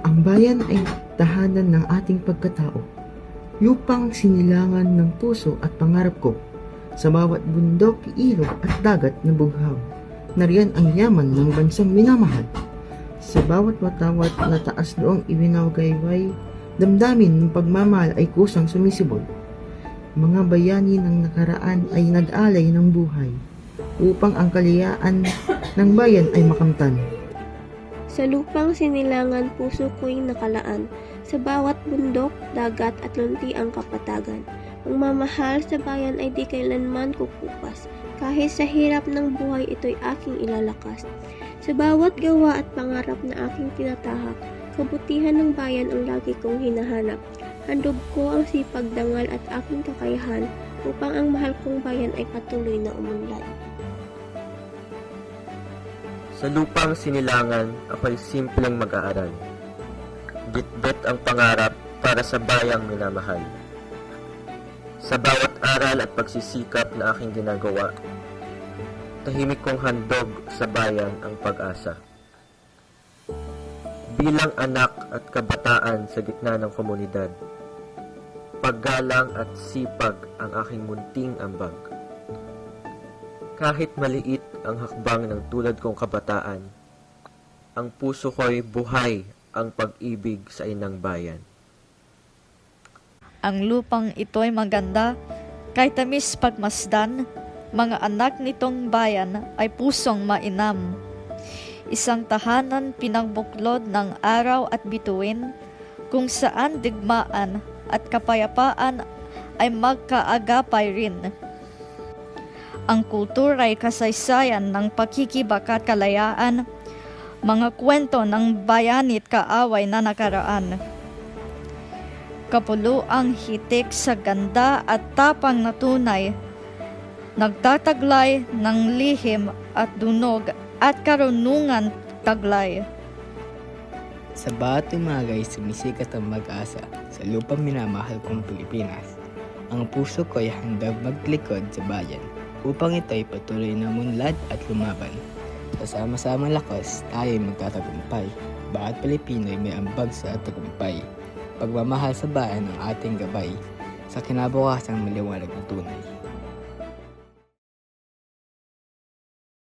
Ang bayan ay tahanan ng ating pagkatao, lupang sinilangan ng puso at pangarap ko. Sa bawat bundok, ilog at dagat na bughaw, nariyan ang yaman ng bansang minamahal. Sa bawat watawat na taas noong ibinawagayway, damdamin ng pagmamahal ay kusang sumisibol. Mga bayani ng nakaraan ay nag-alay ng buhay, upang ang kaliyaan ng bayan ay makamtan. Sa lupang sinilangan puso ko'y nakalaan, sa bawat bundok, dagat at lunti ang kapatagan. Ang mamahal sa bayan ay di kailanman kukupas, kahit sa hirap ng buhay ito'y aking ilalakas. Sa bawat gawa at pangarap na aking tinatahak, kabutihan ng bayan ang lagi kong hinahanap. Handog ko ang sipag, dangal at aking kakayahan upang ang mahal kong bayan ay patuloy na umunlad. Sa lupang sinilangan, ako'y simpleng mag-aaral. Bitbit ang pangarap para sa bayang minamahal. Sa bawat aral at pagsisikap na aking ginagawa, tahimik kong handog sa bayan ang pag-asa. Bilang anak at kabataan sa gitna ng komunidad, paggalang at sipag ang aking munting ambag. Kahit maliit ang hakbang ng tulad kong kabataan, ang puso ko'y buhay ang pag-ibig sa inang bayan. Ang lupang ito'y maganda, kahit tamis pagmasdan, mga anak nitong bayan ay pusong mainam. Isang tahanan pinagbuklod ng araw at bituin, kung saan digmaan at kapayapaan ay magkaagapay rin. Ang kultura ay kasaysayan ng pagkikibaka at kalayaan, mga kwento ng bayanit kaaway na nakaraan. Kapuluang hitik sa ganda at tapang na tunay, nagtataglay ng lihim at dunog at karunungan taglay. Sa bawat umagay sumisikat ang mag-asa sa lupang minamahal kong Pilipinas. Ang puso ko'y handog maglikod sa bayan upang ito'y patuloy na munlad at lumaban. Sa sama-samang lakas, tayo'y magtatagumpay. Bawat Pilipino'y may ambag sa tagumpay. Pagmamahal sa bayan ang ating gabay, sa kinabukasan maliwanag na tunay.